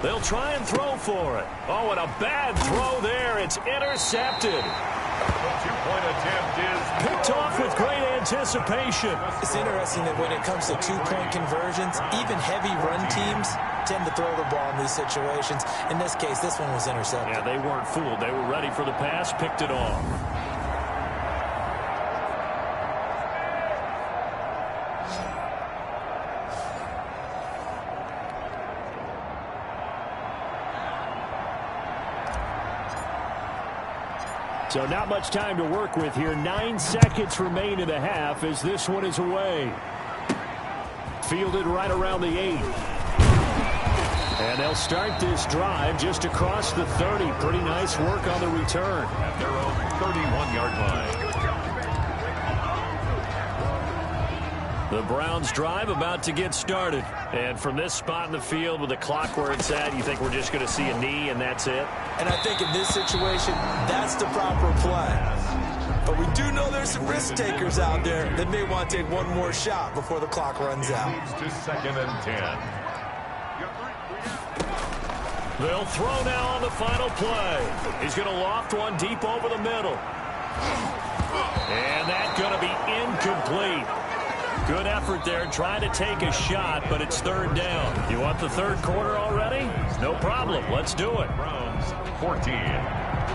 They'll try and throw for it. Oh, and a bad throw there. It's intercepted. The two-point attempt is picked off with great anticipation. It's interesting that when it comes to two-point conversions, even heavy run teams tend to throw the ball in these situations. In this case, this one was intercepted. Yeah, they weren't fooled. They were ready for the pass, picked it off. So not much time to work with here. 9 seconds remain in the half as this one is away. Fielded right around the 8. And they'll start this drive just across the 30. Pretty nice work on the return. At their own 31-yard line. The Browns drive about to get started. And from this spot in the field with the clock where it's at, you think we're just going to see a knee and that's it? And I think in this situation, that's the proper play. But we do know there's some risk takers out there that may want to take one more shot before the clock runs out. Moves to 2nd and 10. They'll throw now on the final play. He's going to loft one deep over the middle. And that's going to be incomplete. Good effort there trying to take a shot, but it's 3rd down. You want the 3rd quarter already? No problem. Let's do it. Browns 14.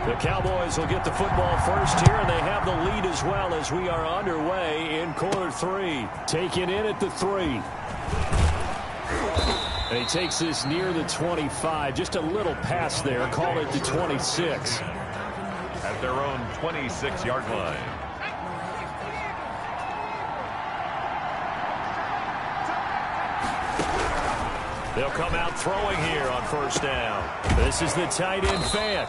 The Cowboys will get the football first here, and they have the lead as well as we are underway in quarter 3. Taken in at the 3. And he takes this near the 25. Just a little pass there. Call it the 26. At their own 26-yard line. They'll come out throwing here on 1st down. This is the tight end Fant.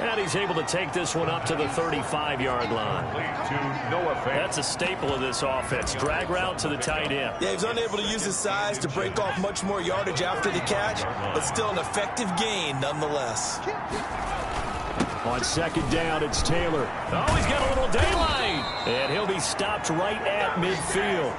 And he's able to take this one up to the 35-yard line. To Noah Fant. That's a staple of this offense. Drag route to the tight end. Yeah, he's unable to use his size to break off much more yardage after the catch, but still an effective gain nonetheless. On 2nd down, it's Taylor. Oh, he's got a little daylight. And he'll be stopped right at midfield.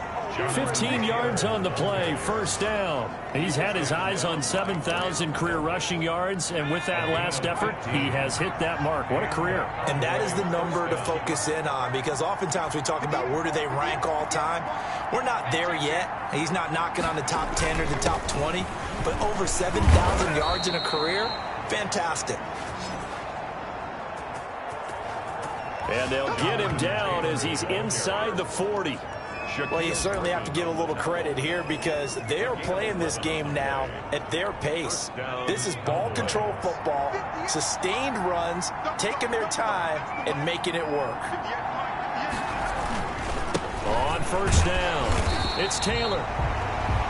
15 yards on the play, 1st down. He's had his eyes on 7,000 career rushing yards, and with that last effort, he has hit that mark. What a career. And that is the number to focus in on, because oftentimes we talk about where do they rank all time. We're not there yet. He's not knocking on the top 10 or the top 20, but over 7,000 yards in a career, fantastic. And they'll get him down as he's inside the 40. Well, you certainly have to give a little credit here because they are playing this game now at their pace. This is ball control football, sustained runs, taking their time, and making it work. On 1st down, it's Taylor.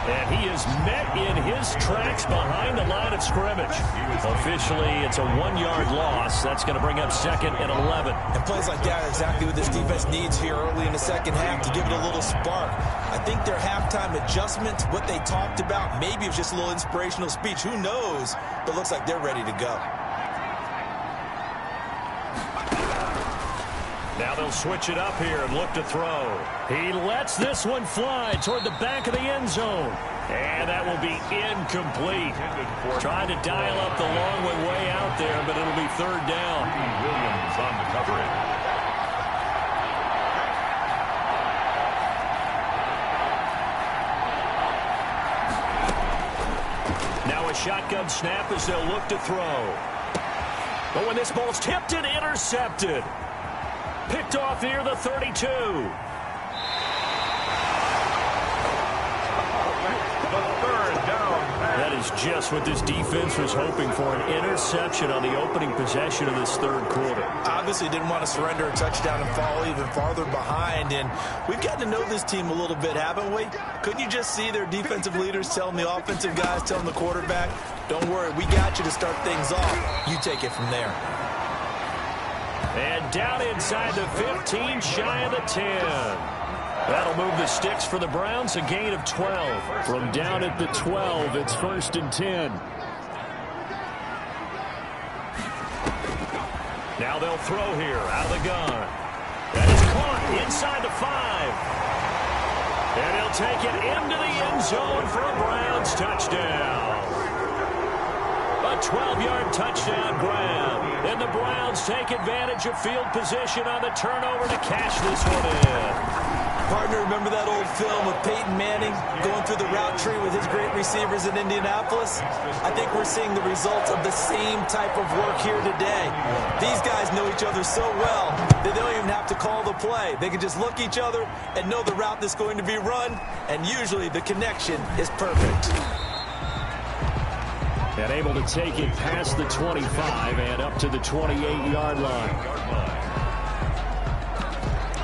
And he is met in his tracks behind the line of scrimmage. Officially, it's a 1-yard loss. That's going to bring up 2nd and 11. And plays like that are exactly what this defense needs here early in the 2nd half to give it a little spark. I think their halftime adjustment, what they talked about, maybe it was just a little inspirational speech. Who knows? But it looks like they're ready to go. Now they'll switch it up here and look to throw. He lets this one fly toward the back of the end zone. And that will be incomplete. Trying to dial up the long way out there, but it'll be 3rd down. Williams on the coverage. Now a shotgun snap as they'll look to throw. But when this ball's tipped and intercepted. Picked off near the 32. That is just what this defense was hoping for, an interception on the opening possession of this 3rd quarter. Obviously didn't want to surrender a touchdown and fall even farther behind, and we've gotten to know this team a little bit, haven't we? Couldn't you just see their defensive leaders telling the offensive guys, telling the quarterback, don't worry, we got you to start things off. You take it from there. And down inside the 15, shy of the 10. That'll move the sticks for the Browns, a gain of 12. From down at the 12, it's 1st and 10. Now they'll throw here, out of the gun. That is caught inside the 5. And he'll take it into the end zone for a Browns touchdown. A 12-yard touchdown grab. And the Browns take advantage of field position on the turnover to cash this one in. Partner, remember that old film of Peyton Manning going through the route tree with his great receivers in Indianapolis? I think we're seeing the results of the same type of work here today. These guys know each other so well that they don't even have to call the play. They can just look each other and know the route that's going to be run, and usually the connection is perfect. And able to take it past the 25 and up to the 28-yard line.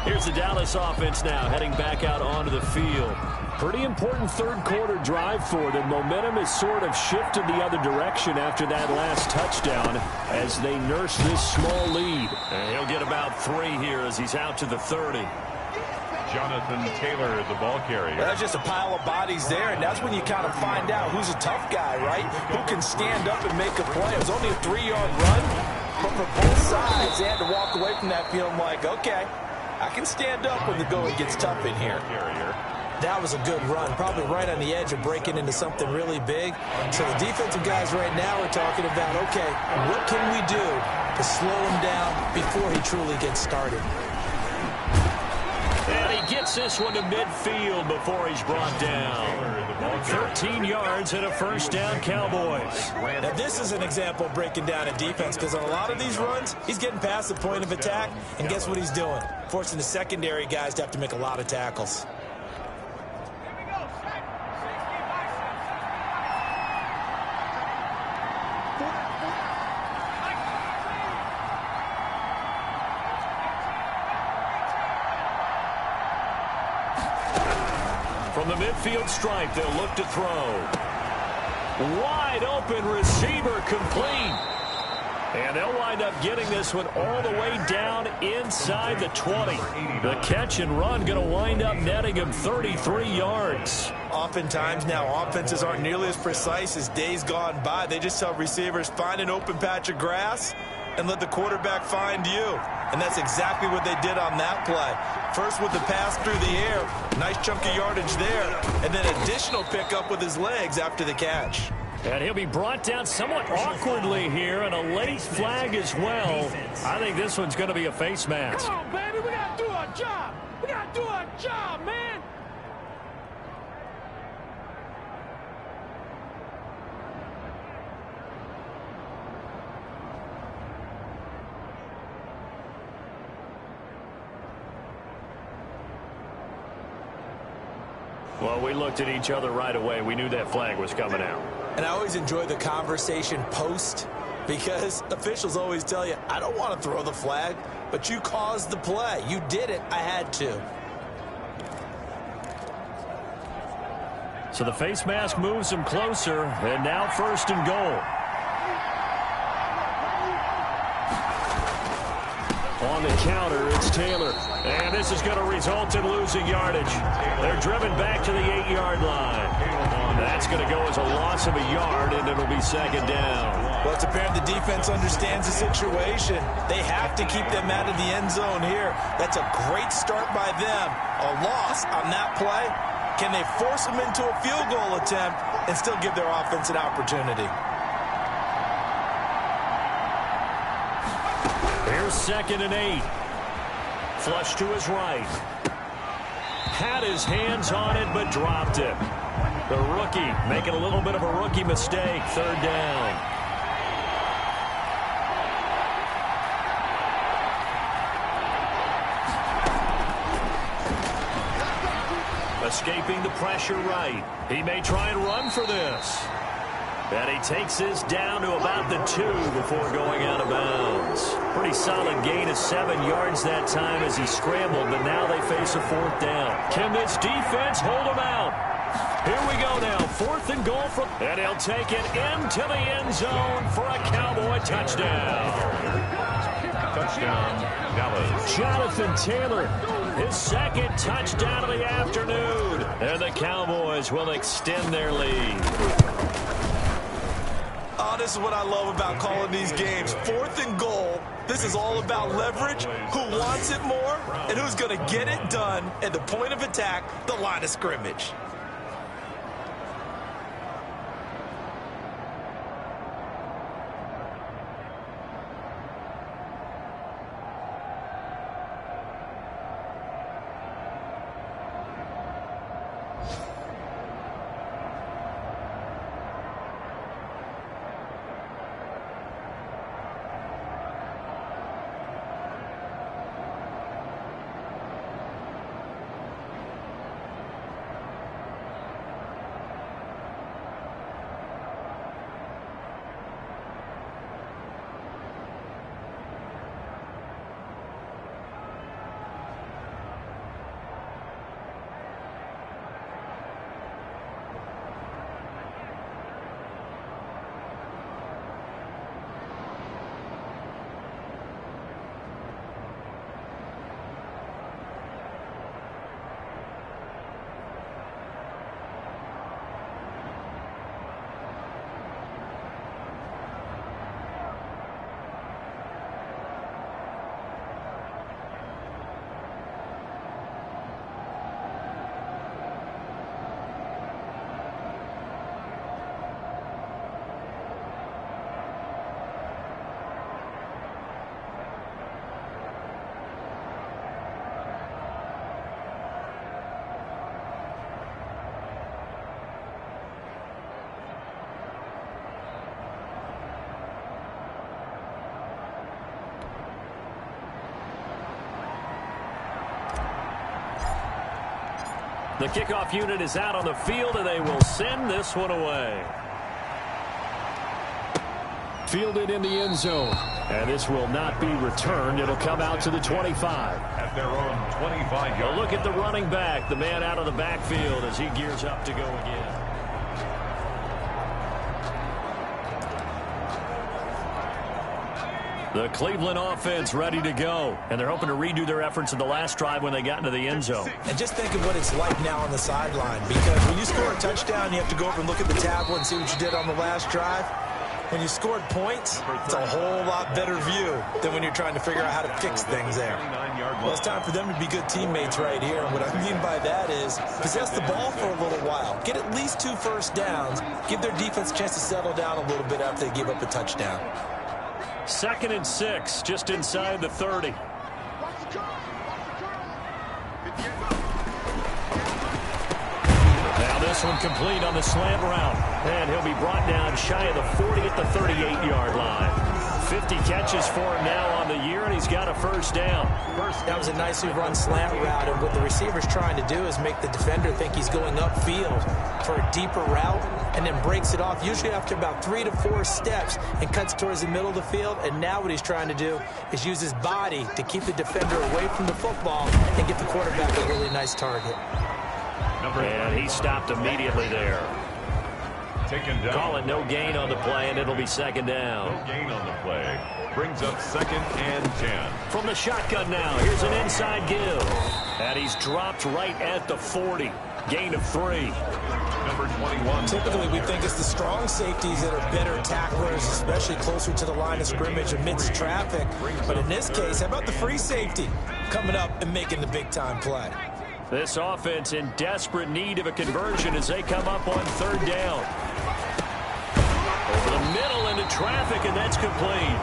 Here's the Dallas offense now heading back out onto the field. Pretty important third-quarter drive for them. Momentum has sort of shifted the other direction after that last touchdown as they nurse this small lead. And he'll get about 3 here as he's out to the 30. Jonathan Taylor, the ball carrier. That's just a pile of bodies there, and that's when you kind of find out who's a tough guy, right? Who can stand up and make a play. It was only a 3-yard run, but for both sides, they had to walk away from that feeling like, okay, I can stand up when the going gets tough in here. That was a good run, probably right on the edge of breaking into something really big. So the defensive guys right now are talking about, okay, what can we do to slow him down before he truly gets started? And he gets this one to midfield before he's brought down. 13 yards and a first down, Cowboys. Now, this is an example of breaking down a defense because on a lot of these runs, he's getting past the point of attack, and guess what he's doing? Forcing the secondary guys to have to make a lot of tackles. From the midfield stripe, they'll look to throw. Wide open receiver complete. And they'll wind up getting this one all the way down inside the 20. The catch and run going to wind up netting him 33 yards. Oftentimes now offenses aren't nearly as precise as days gone by. They just tell receivers, find an open patch of grass and let the quarterback find you. And that's exactly what they did on that play. First with the pass through the air, nice chunk of yardage there, and then additional pickup with his legs after the catch. And he'll be brought down somewhat awkwardly here, and a late flag as well. I think this one's going to be a face mask. Come on, baby, we got to do our job. We got to do our job, man. Well, we looked at each other right away. We knew that flag was coming out. And I always enjoy the conversation post because officials always tell you, I don't want to throw the flag, but you caused the play. You did it. I had to. So the face mask moves him closer, and now first and goal. On the counter, it's Taylor. And this is going to result in losing yardage. They're driven back to the 8-yard line. That's going to go as a loss of a yard, and it'll be second down. Well, it's apparent the defense understands the situation. They have to keep them out of the end zone here. That's a great start by them. A loss on that play. Can they force them into a field goal attempt and still give their offense an opportunity? Here's 2nd and 8. Flush to his right. Had his hands on it, but dropped it. The rookie making a little bit of a rookie mistake. 3rd down. Escaping the pressure right. He may try and run for this. And he takes this down to about the 2 before going out of bounds. Pretty solid gain of 7 yards that time as he scrambled, but now they face a 4th down. Can this defense hold him out? Here we go now, 4th and goal from, and he'll take it into the end zone for a Cowboy touchdown. Touchdown, Dallas. Jonathan Taylor, his 2nd touchdown of the afternoon. And the Cowboys will extend their lead. Oh, this is what I love about calling these games. 4th and goal. This is all about leverage, who wants it more, and who's going to get it done at the point of attack, the line of scrimmage. The kickoff unit is out on the field, and they will send this one away. Fielded in the end zone. And this will not be returned. It'll come out to the 25. At their own 25-yard. Look at the running back, the man out of the backfield as he gears up to go again. The Cleveland offense ready to go. And they're hoping to redo their efforts in the last drive when they got into the end zone. And just think of what it's like now on the sideline. Because when you score a touchdown, you have to go over and look at the tablet and see what you did on the last drive. When you scored points, it's a whole lot better view than when you're trying to figure out how to fix things there. Well, it's time for them to be good teammates right here. And what I mean by that is possess the ball for a little while. Get at least 2 first downs. Give their defense a chance to settle down a little bit after they give up a touchdown. 2nd and 6, just inside the 30. Now this one complete on the slant route. And he'll be brought down shy of the 40 at the 38-yard line. 50 catches for him now on the year, and he's got a first down. That was a nicely run slant route, and what the receiver's trying to do is make the defender think he's going upfield for a deeper route, and then breaks it off, usually after about 3 to 4 steps, and cuts towards the middle of the field. And now what he's trying to do is use his body to keep the defender away from the football and get the quarterback a really nice target. And he stopped immediately there. Taken down. Call it no gain on the play, and it'll be 2nd down. No gain on the play. Brings up 2nd and 10. From the shotgun now, here's an inside give. And he's dropped right at the 40. Gain of 3. Number 21. Typically, we think it's the strong safeties that are better tacklers, especially closer to the line of scrimmage amidst traffic. But in this case, how about the free safety coming up and making the big-time play? This offense in desperate need of a conversion as they come up on 3rd down. Over the middle into traffic, and that's complete.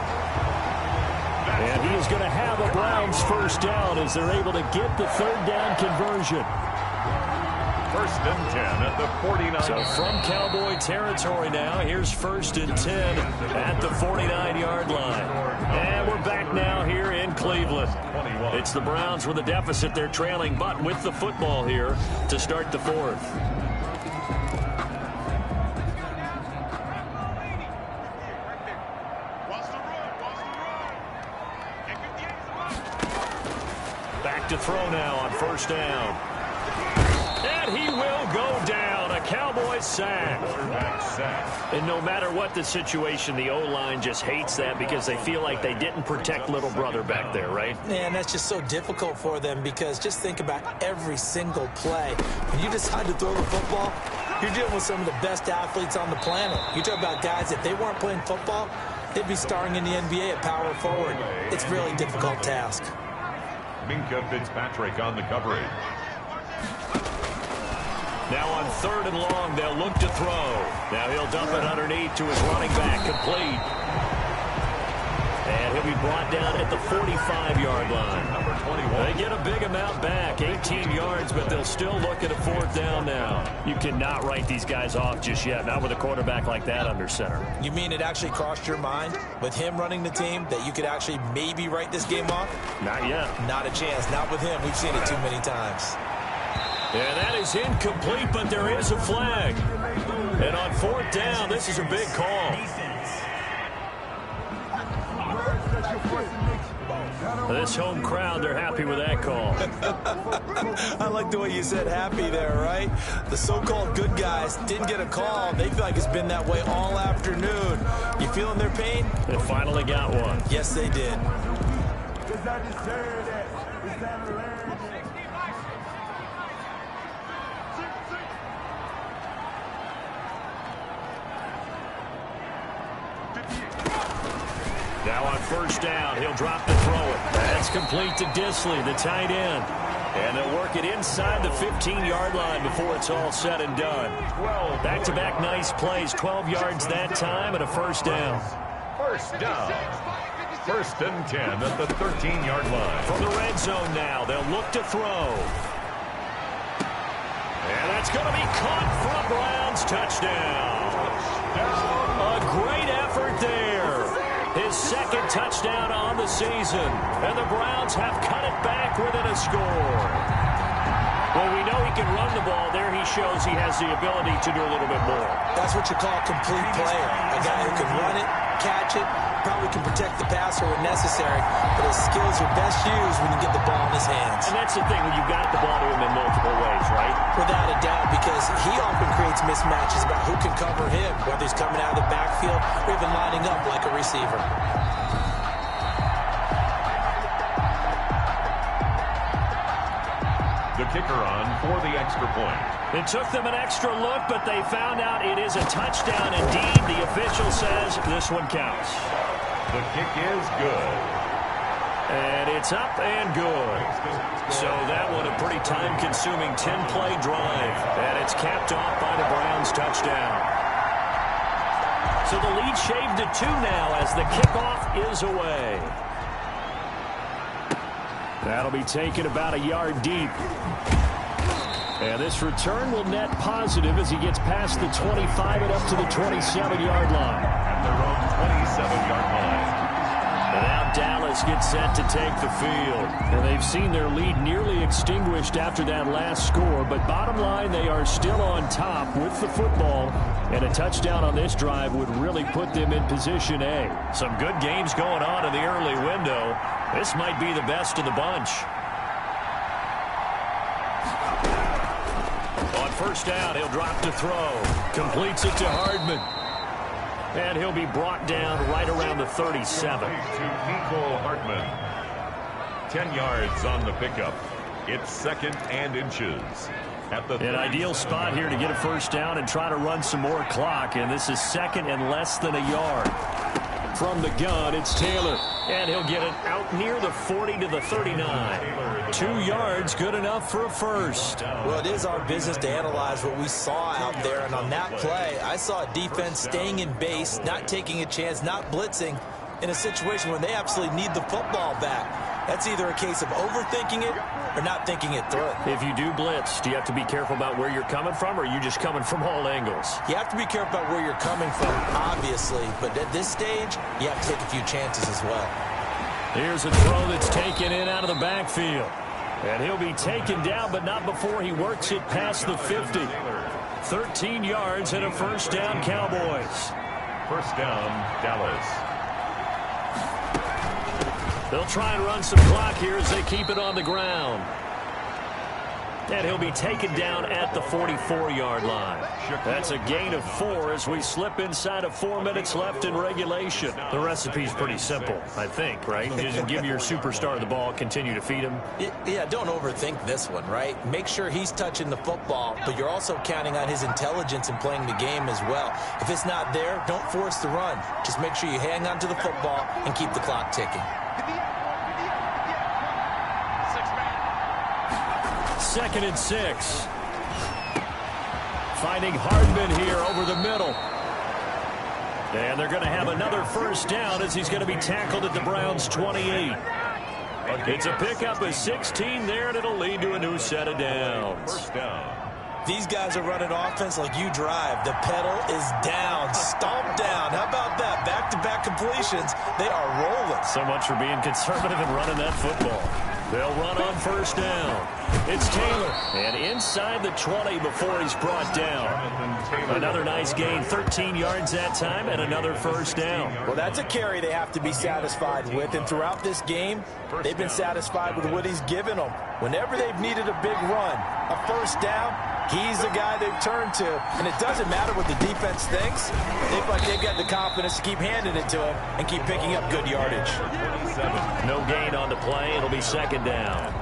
And he is going to have a Browns first down as they're able to get the 3rd down conversion. 1st and 10 at the 49. So from Cowboy territory now, here's 1st and 10 at the 49-yard line. And we're back now here in Cleveland. It's the Browns with a deficit. They're trailing, but with the football here to start the 4th. Back to throw now on 1st down. And he will go down. A Cowboy sack. And no matter what the situation, the O-line just hates that because they feel like they didn't protect little brother back there, right? Man, that's just so difficult for them because just think about every single play. When you decide to throw the football, you're dealing with some of the best athletes on the planet. You talk about guys, if they weren't playing football, they'd be starring in the NBA at power forward. It's a really difficult task. Minka Fitzpatrick on the coverage. Now on 3rd and long, they'll look to throw. Now he'll dump it underneath to his running back, complete. And he'll be brought down at the 45-yard line. Number 21. They get a big amount back, 18 yards, but they'll still look at a 4th down now. You cannot write these guys off just yet, not with a quarterback like that under center. You mean it actually crossed your mind with him running the team that you could actually maybe write this game off? Not yet. Not a chance. Not with him. We've seen it too many times. And that is incomplete, but there is a flag. And on 4th down, this is a big call. This home crowd, they're happy with that call. I like the way you said happy there, right? The so-called good guys didn't get a call. They feel like it's been that way all afternoon. You feeling their pain? They finally got one. Yes, they did. Now on 1st down, he'll drop to throw it. That's complete to Disley, the tight end. And they'll work it inside the 15-yard line before it's all said and done. Back-to-back nice plays, 12 yards that time and a 1st down. 1st down. 1st and 10 at the 13-yard line. From the red zone now, they'll look to throw. And that's going to be caught for a Browns touchdown. A great effort there. His 2nd touchdown on the season. And the Browns have cut it back within a score. Well, we know he can run the ball. There he shows he has the ability to do a little bit more. That's what you call a complete player. A guy who can run it, catch it, probably can protect the passer when necessary, but his skills are best used when you get the ball in his hands. And that's the thing, when you've got the ball to him in multiple ways, right? Without a doubt, because he often creates mismatches about who can cover him, whether he's coming out of the backfield or even lining up like a receiver. The kicker on for the extra point. It took them an extra look, but they found out it is a touchdown indeed. The official says this one counts. The kick is good. And it's up and good. So that one a pretty time-consuming 10-play drive. And it's capped off by the Browns touchdown. So the lead shaved to 2 now as the kickoff is away. That'll be taken about a yard deep. And this return will net positive as he gets past the 25 and up to the 27-yard line. At their own 27-yard line. And now Dallas gets set to take the field. And they've seen their lead nearly extinguished after that last score. But bottom line, they are still on top with the football. And a touchdown on this drive would really put them in position A. Some good games going on in the early window. This might be the best of the bunch. On first down, he'll drop to throw. Completes it to Hardman. And he'll be brought down right around the 37. To Nico Hartman. 10 yards on the pickup. It's 2nd and inches. At the an ideal spot here to get a first down and try to run some more clock. And this is 2nd and less than a yard. From the gun, it's Taylor. And he'll get it out near the 40 to the 39. 2 yards, good enough for a first. Well, it is our business to analyze what we saw out there. And on that play, I saw a defense staying in base, not taking a chance, not blitzing in a situation where they absolutely need the football back. That's either a case of overthinking it or not thinking it through. If you do blitz, do you have to be careful about where you're coming from, or are you just coming from all angles? You have to be careful about where you're coming from, obviously. But at this stage, you have to take a few chances as well. Here's a throw that's taken in out of the backfield. And he'll be taken down, but not before he works it past the 50. 13 yards and a first down, Cowboys. First down, Dallas. They'll try and run some clock here as they keep it on the ground. And he'll be taken down at the 44-yard line. That's a gain of 4 as we slip inside of 4 minutes left in regulation. The recipe's pretty simple, I think, right? Just give your superstar the ball, continue to feed him. Yeah, don't overthink this one, right? Make sure he's touching the football, but you're also counting on his intelligence in playing the game as well. If it's not there, don't force the run. Just make sure you hang on to the football and keep the clock ticking. 2nd and 6. Finding Hardman here over the middle. And they're going to have another first down as he's going to be tackled at the Browns' 28. It's a pickup of 16 there, and it'll lead to a new set of downs. First down. These guys are running offense like you drive. The pedal is down, stomped down. How about that? Back-to-back completions. They are rolling. So much for being conservative and running that football. They'll run on first down. It's Taylor. And inside the 20 before he's brought down. Another nice gain, 13 yards that time, and another first down. Well, that's a carry they have to be satisfied with. And throughout this game, they've been satisfied with what he's given them. Whenever they've needed a big run, a first down, he's the guy they've turned to. And it doesn't matter what the defense thinks. They feel like they've got the confidence to keep handing it to him and keep picking up good yardage. No gain on the play. It'll be second down.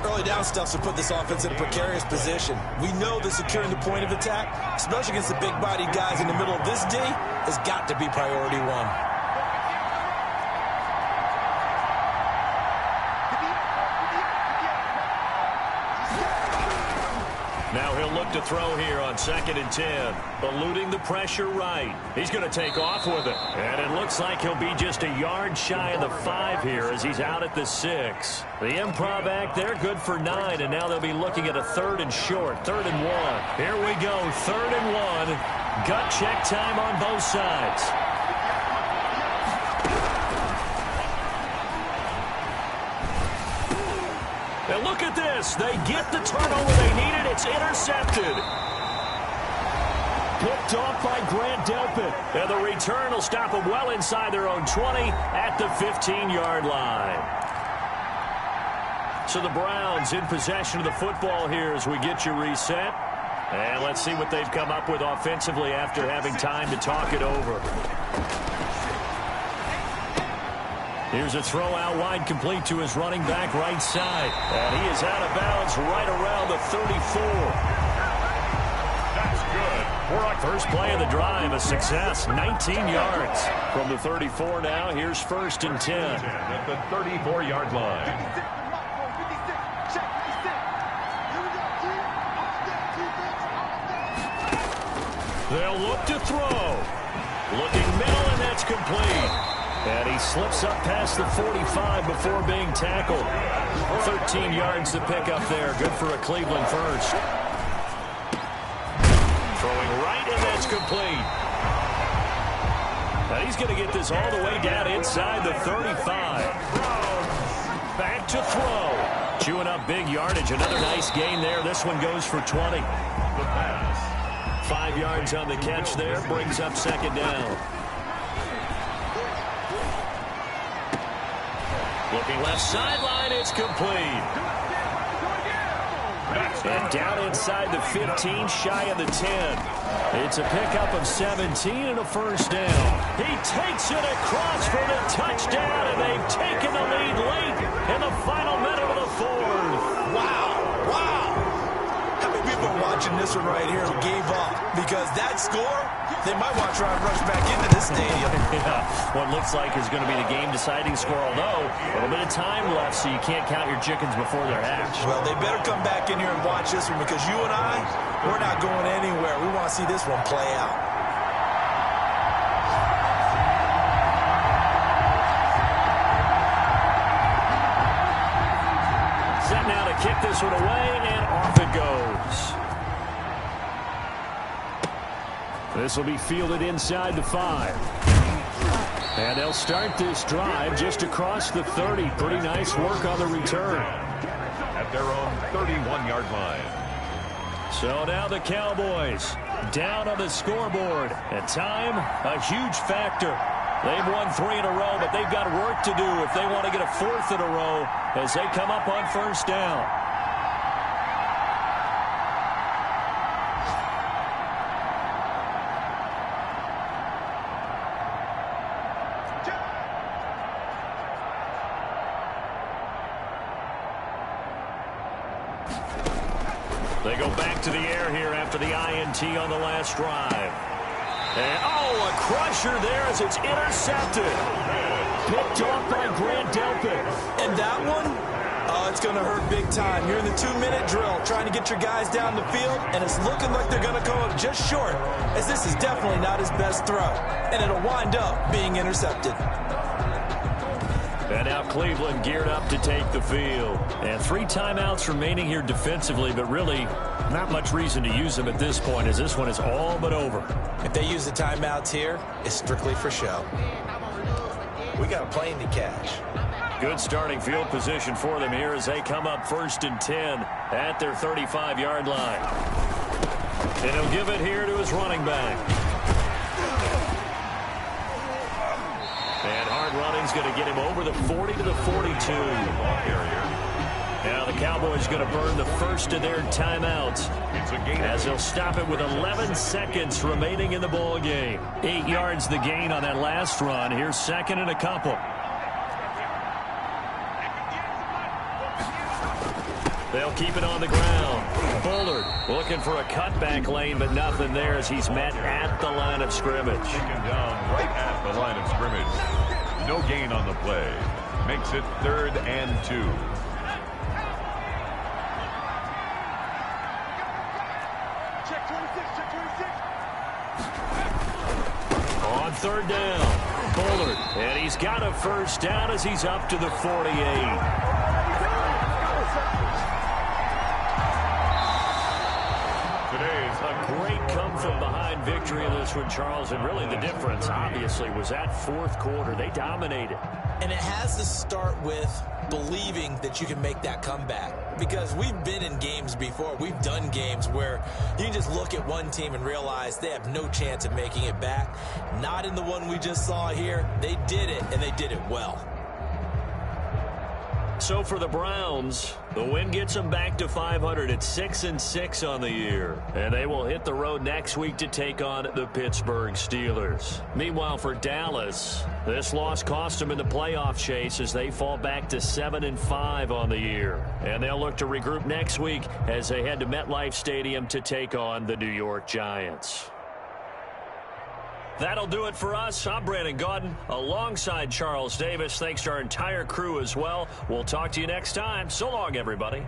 Early down stuff to put this offense in a precarious position. We know that securing the point of attack, especially against the big-bodied guys in the middle of this D, has got to be priority one. Now he'll look to throw here on 2nd and 10. Eluding the pressure right. He's going to take off with it. And it looks like he'll be just a yard shy of the 5 here as he's out at the 6. The improv act there, good for 9. And now they'll be looking at a 3rd and short. 3rd and 1. Here we go, 3rd and 1. Gut check time on both sides. And look at this. They get the turnover they needed. It's intercepted. Picked off by Grant Delpit. And the return will stop them well inside their own 20 at the 15-yard line. So the Browns in possession of the football here as we get you reset. And let's see what they've come up with offensively after having time to talk it over. Here's a throw out wide, complete to his running back right side. And he is out of bounds right around the 34. That's good. First play of the drive, a success, 19 yards. From the 34 now, here's 1st and 10. At the 34-yard line. They'll look to throw. Looking middle, and that's complete. And he slips up past the 45 before being tackled. 13 yards to pick up there. Good for a Cleveland first. Throwing right, and that's complete. And he's going to get this all the way down inside the 35. Back to throw. Chewing up big yardage. Another nice gain there. This one goes for 20. The pass. 5 yards on the catch there. Brings up 2nd down. Looking left sideline, it's complete. And down inside the 15, shy of the 10. It's a pickup of 17 and a 1st down. He takes it across for the touchdown, and they've taken the lead late in the final minute of the 4th. Wow. How many people are watching this one right here who gave up? Because that score, they might want to try and rush back into this stadium. Yeah, what looks like is going to be the game-deciding score, although a little bit of time left, so you can't count your chickens before they're hatched. Well, they better come back in here and watch this one, because you and I, we're not going anywhere. We want to see this one play out. Set now to kick this one away, and off it goes. This will be fielded inside the 5. And they'll start this drive just across the 30. Pretty nice work on the return. At their own 31-yard line. So now the Cowboys down on the scoreboard. And time, a huge factor. They've won 3 in a row, but they've got work to do if they want to get a 4th in a row as they come up on 1st down. They go back to the air here after the INT on the last drive. And, a crusher there as it's intercepted. Picked off by Grant Delpit. And that one, it's going to hurt big time. You're in the 2-minute drill trying to get your guys down the field, and it's looking like they're going to come up just short, as this is definitely not his best throw. And it'll wind up being intercepted. And now Cleveland geared up to take the field. And 3 timeouts remaining here defensively, but really not much reason to use them at this point, as this one is all but over. If they use the timeouts here, it's strictly for show. We got a plane to catch. Good starting field position for them here as they come up 1st and 10 at their 35-yard line. And he'll give it here to his running back. And hard running's going to get him over the 40 to the 42. Now the Cowboys going to burn the first of their timeouts as they'll stop it with 11 seconds remaining in the ball game. 8 yards the gain on that last run. Here's 2nd and a couple. They'll keep it on the ground. Bullard looking for a cutback lane, but nothing there as he's met at the line of scrimmage. Taken down right at the line of scrimmage. No gain on the play. Makes it 3rd and 2. Check 26, check 26. On 3rd down, Bullard. And he's got a 1st down as he's up to the 48. Great come from behind 7 victory in this one, Charles, and really the difference, obviously, was that fourth quarter. They dominated. And it has to start with believing that you can make that comeback. Because we've been in games before. We've done games where you can just look at one team and realize they have no chance of making it back. Not in the one we just saw here. They did it, and they did it well. So for the Browns, the win gets them back to 500 at 6-6 on the year. And they will hit the road next week to take on the Pittsburgh Steelers. Meanwhile, for Dallas, this loss cost them in the playoff chase as they fall back to 7-5 on the year. And they'll look to regroup next week as they head to MetLife Stadium to take on the New York Giants. That'll do it for us. I'm Brandon Gaudin alongside Charles Davis. Thanks to our entire crew as well. We'll talk to you next time. So long, everybody.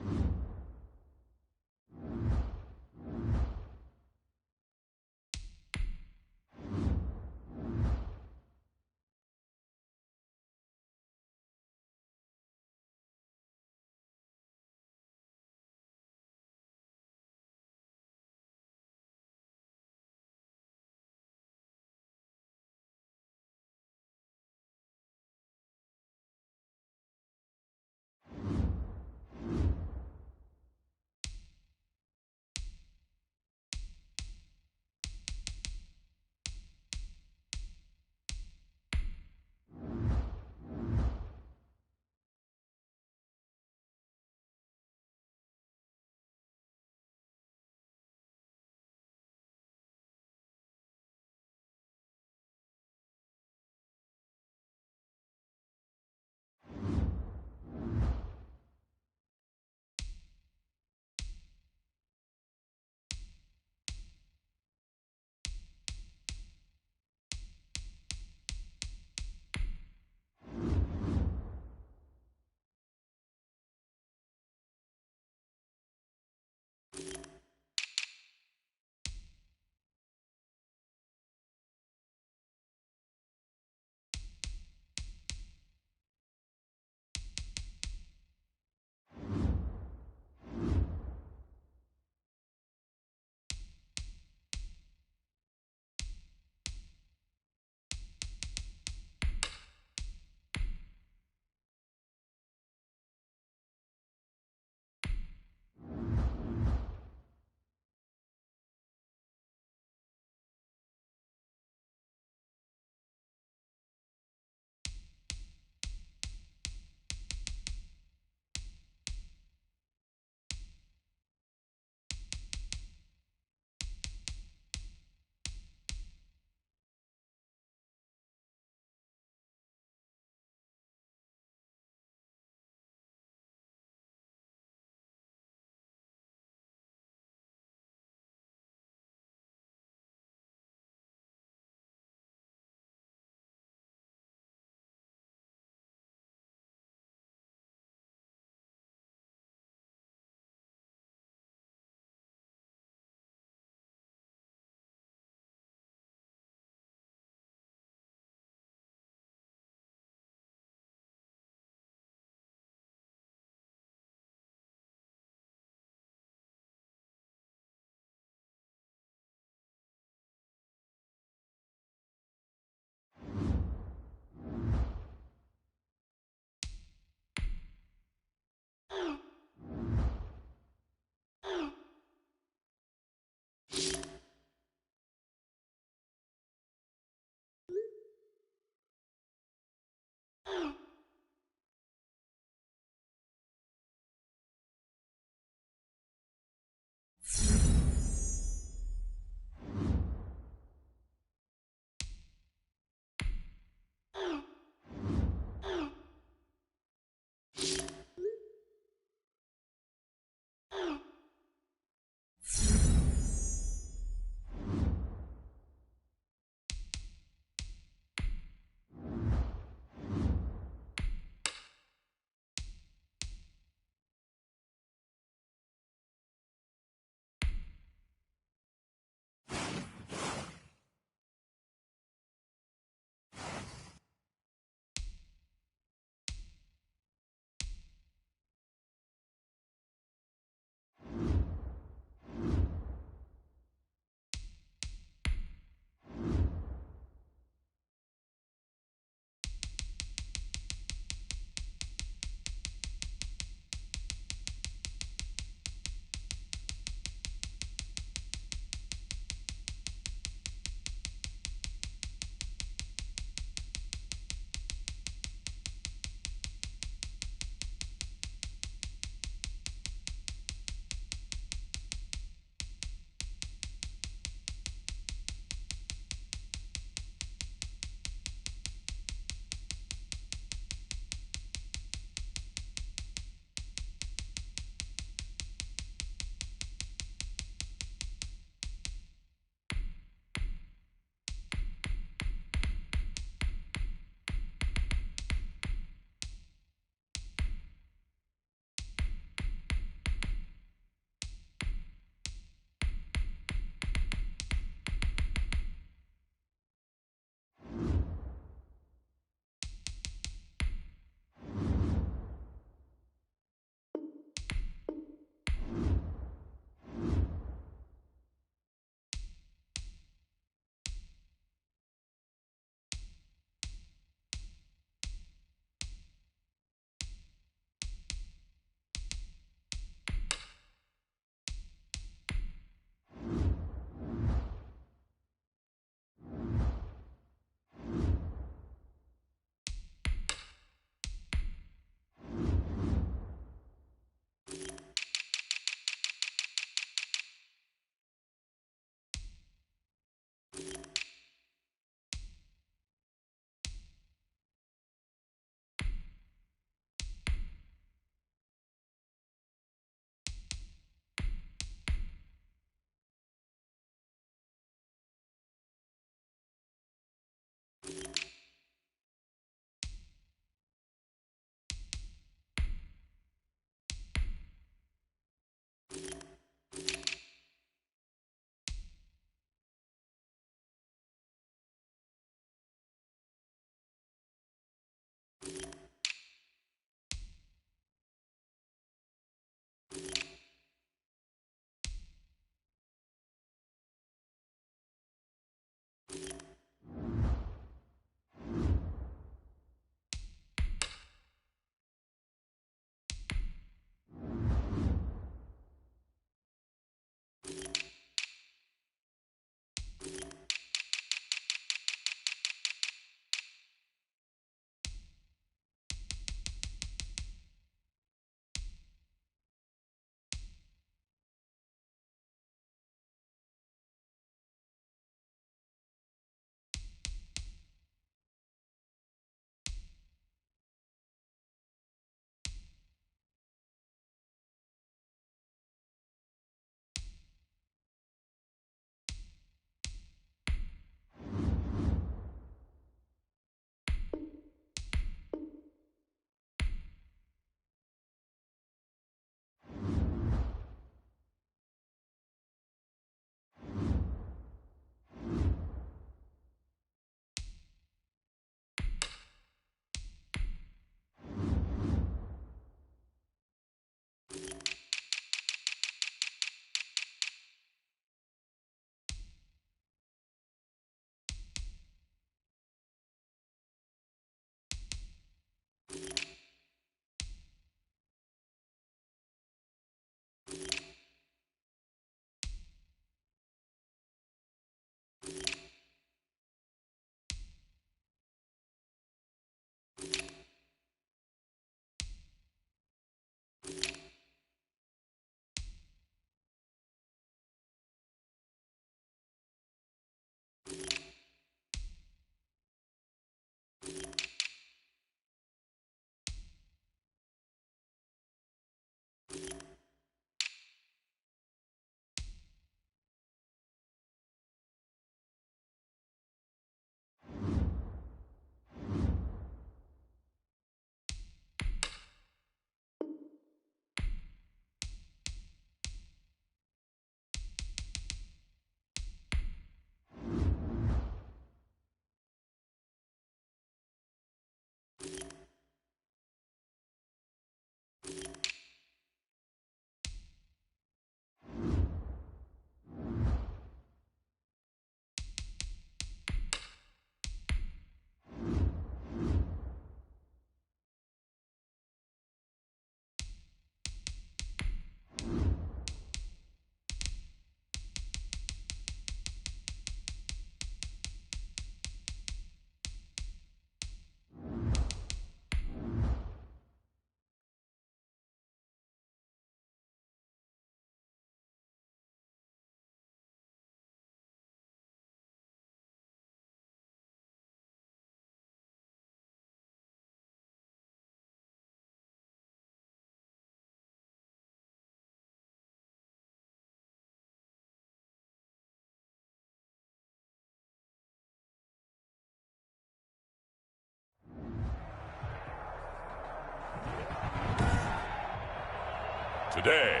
Today,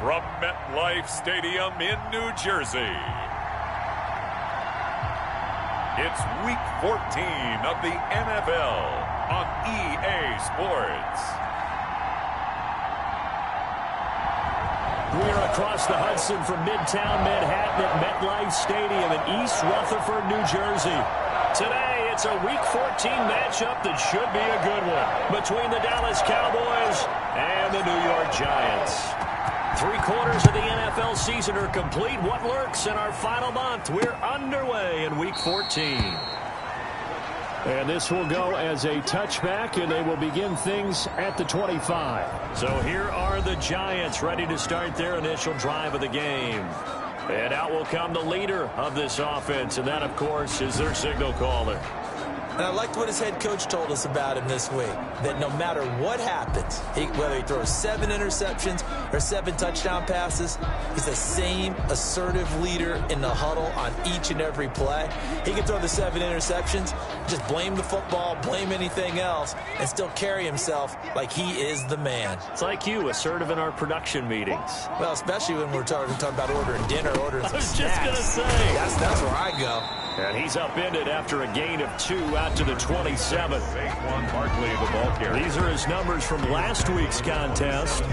from MetLife Stadium in New Jersey, it's Week 14 of the NFL on EA Sports. We're across the Hudson from Midtown Manhattan at MetLife Stadium in East Rutherford, New Jersey. Today, it's a Week 14 matchup that should be a good one between the Dallas Cowboys and the New York Giants. 3/4 of the NFL season are complete. What lurks in our final month? We're underway in Week 14. And this will go as a touchback, and they will begin things at the 25. So here are the Giants ready to start their initial drive of the game. And out will come the leader of this offense, and that, of course, is their signal caller. And I liked what his head coach told us about him this week, that no matter what happens, whether he throws 7 interceptions or 7 touchdown passes, he's the same assertive leader in the huddle on each and every play. He can throw the 7 interceptions, just blame the football, blame anything else, and still carry himself like he is the man. It's like you, assertive in our production meetings. Well, especially when we're talking about ordering dinner, ordering some snacks. I was just going to say. That's where I go. And he's upended after a gain of 2 out to the 27. These are his numbers from last week's contest.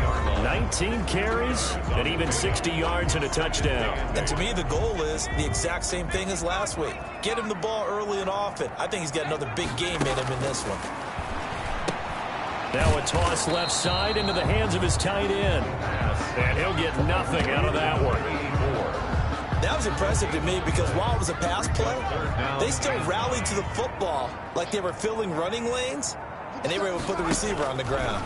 19 carries and even 60 yards and a touchdown. And to me, the goal is the exact same thing as last week. Get him the ball early and often. I think he's got another big game in him in this one. Now a toss left side into the hands of his tight end. And he'll get nothing out of that one. That was impressive to me because while it was a pass play, they still rallied to the football like they were filling running lanes, and they were able to put the receiver on the ground.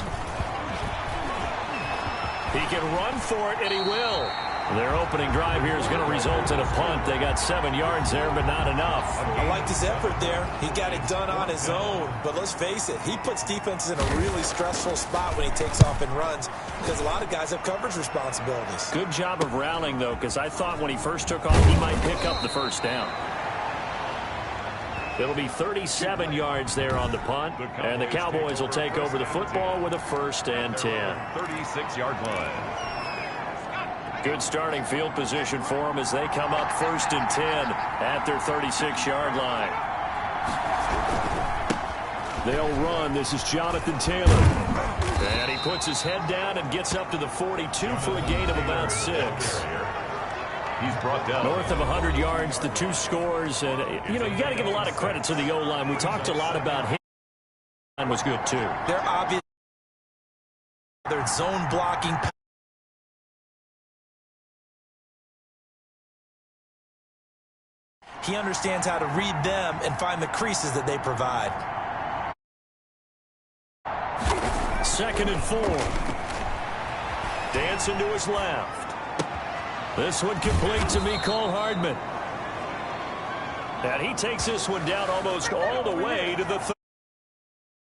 He can run for it, and he will. Their opening drive here is going to result in a punt. They got 7 yards there, but not enough. I liked his effort there. He got it done on his own. But let's face it, he puts defenses in a really stressful spot when he takes off and runs because a lot of guys have coverage responsibilities. Good job of rallying, though, because I thought when he first took off, he might pick up the first down. It'll be 37 yards there on the punt, and the Cowboys will take over the football with a 1st and 10. 36-yard line. Good starting field position for them as they come up 1st and 10 at their 36-yard line. They'll run. This is Jonathan Taylor. And he puts his head down and gets up to the 42 for a gain of about 6. He's brought down north of 100 yards, the 2 scores. And, you know, you got to give a lot of credit to the O-line. We talked a lot about him. The O-line was good, too. They're obvious. They're zone blocking. He understands how to read them and find the creases that they provide. 2nd and 4. Dancing to his left. This one complete to Mecole Hardman. And he takes this one down almost all the way to the